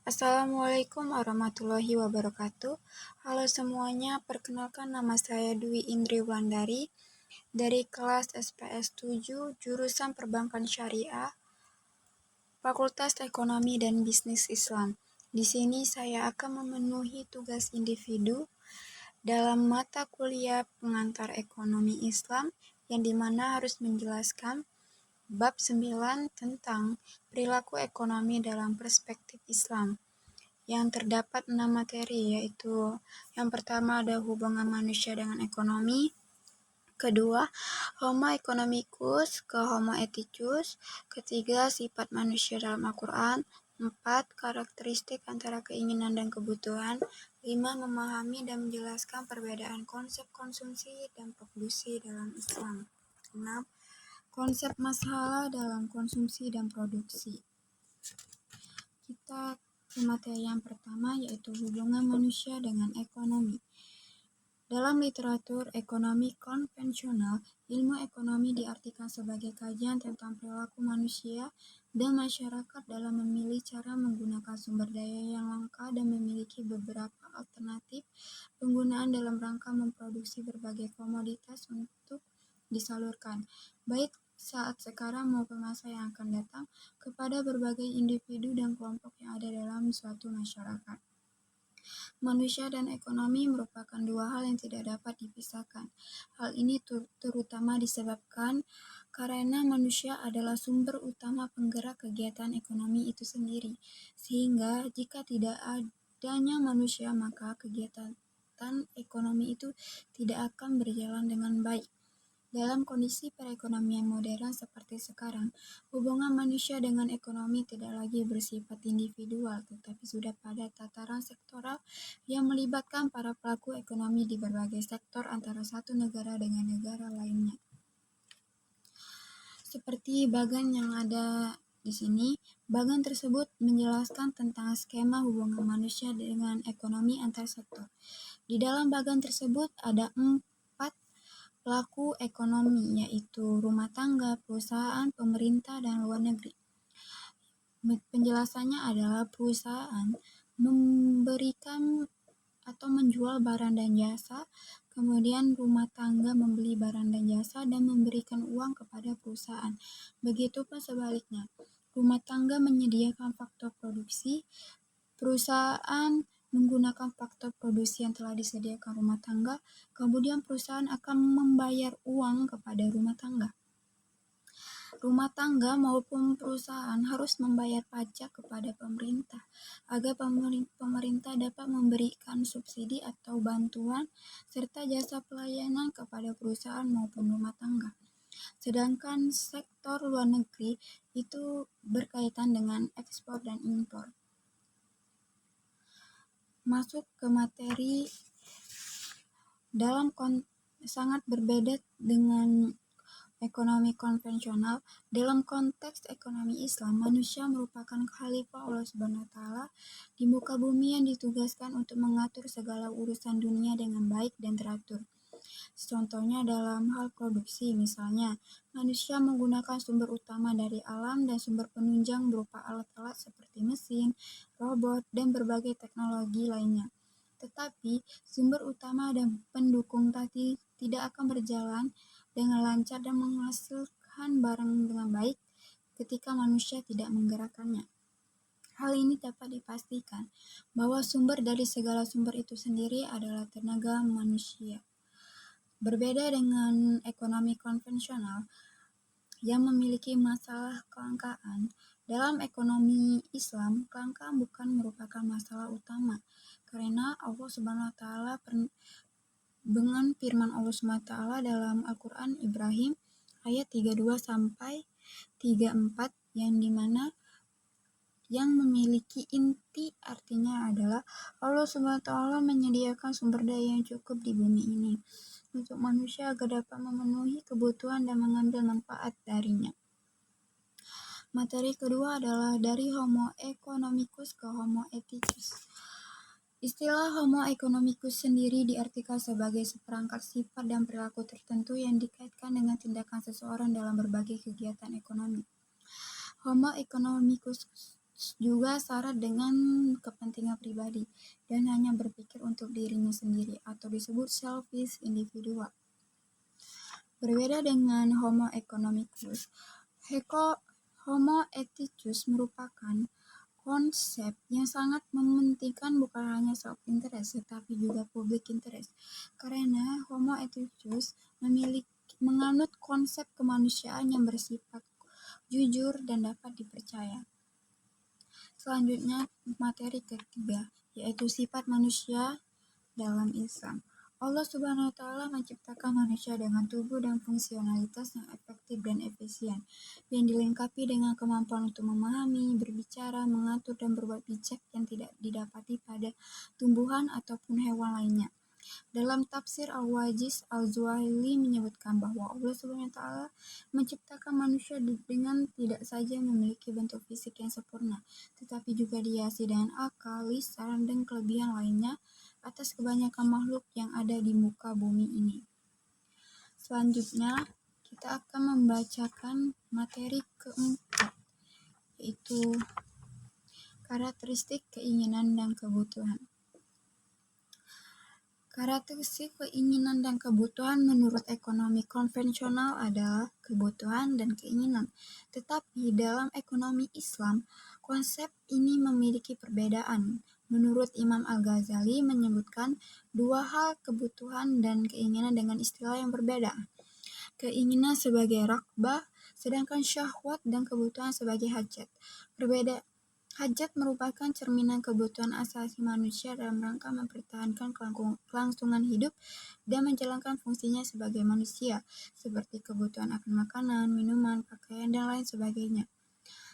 Assalamualaikum warahmatullahi wabarakatuh. Halo semuanya, perkenalkan nama saya Dwi Indri Wulandari dari kelas SPS 7 jurusan Perbankan Syariah, Fakultas Ekonomi dan Bisnis Islam. Di sini saya akan memenuhi tugas individu dalam mata kuliah pengantar ekonomi Islam yang dimana harus menjelaskan bab 9 tentang perilaku ekonomi dalam perspektif Islam. Yang terdapat 6 materi, yaitu yang pertama ada hubungan manusia dengan ekonomi, kedua Homo economicus ke Homo ethicus, ketiga sifat manusia dalam Al-Quran, 4 karakteristik antara keinginan dan kebutuhan, 5 memahami dan menjelaskan perbedaan konsep konsumsi dan produksi dalam Islam, 6 konsep masalah dalam konsumsi dan produksi. Kita ke materi yang pertama, yaitu hubungan manusia dengan ekonomi. Dalam literatur ekonomi konvensional, ilmu ekonomi diartikan sebagai kajian tentang perilaku manusia dan masyarakat dalam memilih cara menggunakan sumber daya yang langka dan memiliki beberapa alternatif penggunaan dalam rangka memproduksi berbagai komoditas untuk disalurkan, baik saat sekarang maupun masa yang akan datang, kepada berbagai individu dan kelompok yang ada dalam suatu masyarakat. Manusia dan ekonomi merupakan dua hal yang tidak dapat dipisahkan. Hal ini terutama disebabkan karena manusia adalah sumber utama penggerak kegiatan ekonomi itu sendiri, sehingga jika tidak adanya manusia maka kegiatan ekonomi itu tidak akan berjalan dengan baik. Dalam kondisi perekonomian modern seperti sekarang, hubungan manusia dengan ekonomi tidak lagi bersifat individual, tetapi sudah pada tataran sektoral yang melibatkan para pelaku ekonomi di berbagai sektor antara satu negara dengan negara lainnya. Seperti bagan yang ada di sini, bagan tersebut menjelaskan tentang skema hubungan manusia dengan ekonomi antar sektor. Di dalam bagan tersebut ada 4 pelaku ekonomi, yaitu rumah tangga, perusahaan, pemerintah, dan luar negeri. Penjelasannya adalah perusahaan memberikan atau menjual barang dan jasa, kemudian rumah tangga membeli barang dan jasa dan memberikan uang kepada perusahaan. Begitupun sebaliknya, rumah tangga menyediakan faktor produksi, perusahaan menggunakan faktor produksi yang telah disediakan rumah tangga, kemudian perusahaan akan membayar uang kepada rumah tangga. Rumah tangga maupun perusahaan harus membayar pajak kepada pemerintah agar pemerintah dapat memberikan subsidi atau bantuan serta jasa pelayanan kepada perusahaan maupun rumah tangga. Sedangkan sektor luar negeri itu berkaitan dengan ekspor dan impor. Masuk ke materi dalam sangat berbeda dengan ekonomi konvensional. Dalam konteks ekonomi Islam, manusia merupakan khalifah Allah Subhanahu wa Ta'ala di muka bumi yang ditugaskan untuk mengatur segala urusan dunia dengan baik dan teratur. Contohnya dalam hal produksi, misalnya manusia menggunakan sumber utama dari alam dan sumber penunjang berupa alat-alat seperti mesin, robot, dan berbagai teknologi lainnya. Tetapi sumber utama dan pendukung tadi tidak akan berjalan dengan lancar dan menghasilkan barang dengan baik ketika manusia tidak menggerakkannya. Hal ini dapat dipastikan bahwa sumber dari segala sumber itu sendiri adalah tenaga manusia. Berbeda dengan ekonomi konvensional yang memiliki masalah kelangkaan, dalam ekonomi Islam, kelangkaan bukan merupakan masalah utama, karena Allah Subhanahu wa Ta'ala dengan firman Allah Subhanahu wa Ta'ala dalam Al-Quran Ibrahim ayat 32 sampai 34 yang dimana yang memiliki inti artinya adalah Allah Subhanahu wa Ta'ala menyediakan sumber daya yang cukup di bumi ini untuk manusia agar dapat memenuhi kebutuhan dan mengambil manfaat darinya. Materi kedua adalah dari Homo economicus ke Homo ethicus. Istilah Homo economicus sendiri diartikan sebagai seperangkat sifat dan perilaku tertentu yang dikaitkan dengan tindakan seseorang dalam berbagai kegiatan ekonomi. Homo economicus juga syarat dengan kepentingan pribadi dan hanya berpikir untuk dirinya sendiri atau disebut selfish individual. Berbeda dengan Homo economicus, Homo ethicus merupakan konsep yang sangat mementingkan bukan hanya self-interest tetapi juga public interest. Karena Homo ethicus menganut konsep kemanusiaan yang bersifat jujur dan dapat dipercaya. Selanjutnya, materi ketiga, yaitu sifat manusia dalam Islam. Allah Subhanahu wa Ta'ala menciptakan manusia dengan tubuh dan fungsionalitas yang efektif dan efisien, yang dilengkapi dengan kemampuan untuk memahami, berbicara, mengatur, dan berbuat bijak yang tidak didapati pada tumbuhan ataupun hewan lainnya. Dalam tafsir Al-Wajiz, Al-Zuhaili menyebutkan bahwa Allah Subhanahu wa Ta'ala menciptakan manusia dengan tidak saja memiliki bentuk fisik yang sempurna, tetapi juga dihiasi dengan akal, lisan, dan kelebihan lainnya atas kebanyakan makhluk yang ada di muka bumi ini. Selanjutnya, kita akan membacakan materi keempat, yaitu karakteristik keinginan dan kebutuhan. Karakteristik keinginan dan kebutuhan menurut ekonomi konvensional adalah kebutuhan dan keinginan. Tetapi dalam ekonomi Islam, konsep ini memiliki perbedaan. Menurut Imam Al-Ghazali menyebutkan dua hal kebutuhan dan keinginan dengan istilah yang berbeda. Keinginan sebagai raghbah, sedangkan syahwat dan kebutuhan sebagai hajat. Hajat merupakan cerminan kebutuhan asasi manusia dalam rangka mempertahankan kelangsungan hidup dan menjalankan fungsinya sebagai manusia, seperti kebutuhan akan makanan, minuman, pakaian, dan lain sebagainya.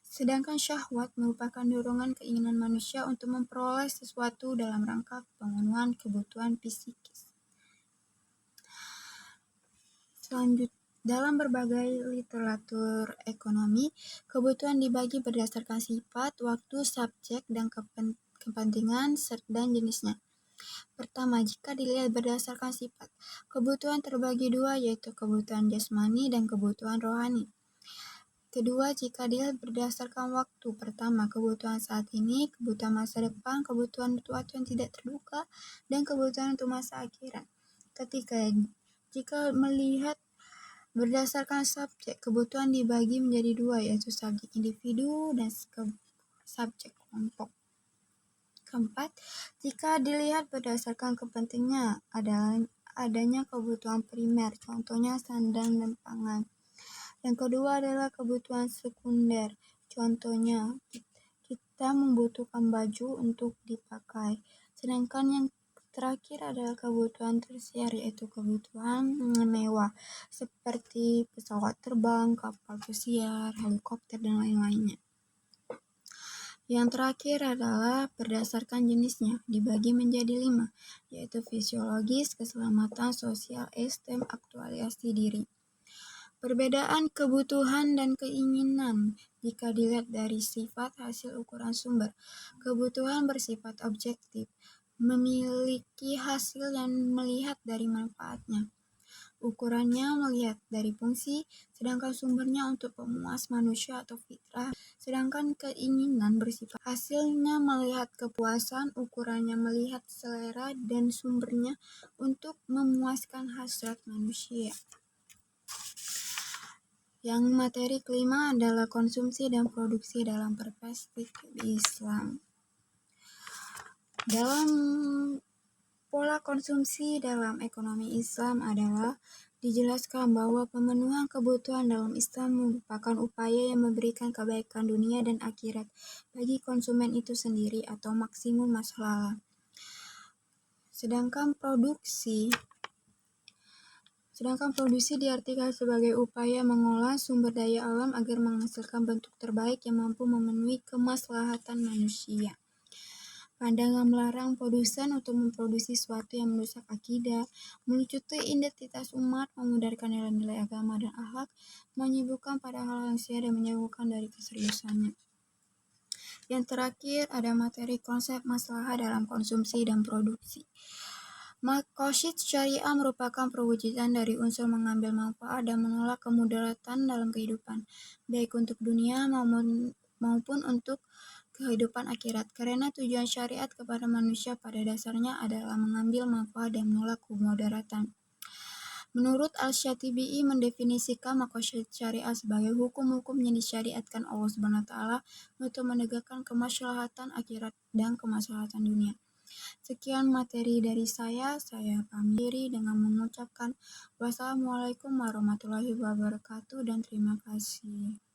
Sedangkan syahwat merupakan dorongan keinginan manusia untuk memperoleh sesuatu dalam rangka pemenuhan kebutuhan psikis. Selanjutnya, dalam berbagai literatur ekonomi, kebutuhan dibagi berdasarkan sifat, waktu, subjek, dan kepentingan dan jenisnya. Pertama, jika dilihat berdasarkan sifat, kebutuhan terbagi dua, yaitu kebutuhan jasmani dan kebutuhan rohani. Kedua, jika dilihat berdasarkan waktu, pertama, kebutuhan saat ini, kebutuhan masa depan, kebutuhan suatu yang tidak terduga, dan kebutuhan untuk masa akhirat. Ketiga, jika melihat berdasarkan subjek, kebutuhan dibagi menjadi dua, yaitu subjek individu dan subjek kelompok. Keempat, jika dilihat berdasarkan kepentingan, adanya kebutuhan primer, contohnya sandang dan pangan. Yang kedua adalah kebutuhan sekunder, contohnya kita membutuhkan baju untuk dipakai. Sedangkan yang terakhir adalah kebutuhan tersier, yaitu kebutuhan mewah seperti pesawat terbang, kapal pesiar, helikopter, dan lain-lainnya. Yang terakhir adalah berdasarkan jenisnya, dibagi menjadi 5, yaitu fisiologis, keselamatan, sosial, esteem, aktualisasi diri. Perbedaan kebutuhan dan keinginan jika dilihat dari sifat hasil ukuran sumber. Kebutuhan bersifat objektif, memiliki hasil yang melihat dari manfaatnya. Ukurannya melihat dari fungsi, sedangkan sumbernya untuk pemuas manusia atau fitrah. Sedangkan keinginan bersifat hasilnya melihat kepuasan, ukurannya melihat selera, dan sumbernya untuk memuaskan hasrat manusia. Yang materi kelima adalah konsumsi dan produksi dalam perspektif Islam. Dalam pola konsumsi dalam ekonomi Islam adalah dijelaskan bahwa pemenuhan kebutuhan dalam Islam merupakan upaya yang memberikan kebaikan dunia dan akhirat bagi konsumen itu sendiri atau maksimum masalah. Sedangkan produksi diartikan sebagai upaya mengolah sumber daya alam agar menghasilkan bentuk terbaik yang mampu memenuhi kemaslahatan manusia. Pandangan melarang produsen untuk memproduksi sesuatu yang merusak akidah, melucuti identitas umat, memudarkan nilai-nilai agama dan akhlak, menyibukkan pada hal yang sia dan menjauhkan dari keseriusannya. Yang terakhir ada materi konsep maslahah dalam konsumsi dan produksi. Maqasid syariah merupakan perwujudan dari unsur mengambil manfaat dan menolak kemudaratan dalam kehidupan, baik untuk dunia maupun untuk kehidupan akhirat, karena tujuan syariat kepada manusia pada dasarnya adalah mengambil manfaat dan menolak kemudaratan. Menurut Al-Syatibi mendefinisikan makosyid syariah sebagai hukum-hukum yang disyariatkan Allah SWT untuk menegakkan kemaslahatan akhirat dan kemaslahatan dunia. Sekian materi dari saya pamit diri dengan mengucapkan wassalamualaikum warahmatullahi wabarakatuh dan terima kasih.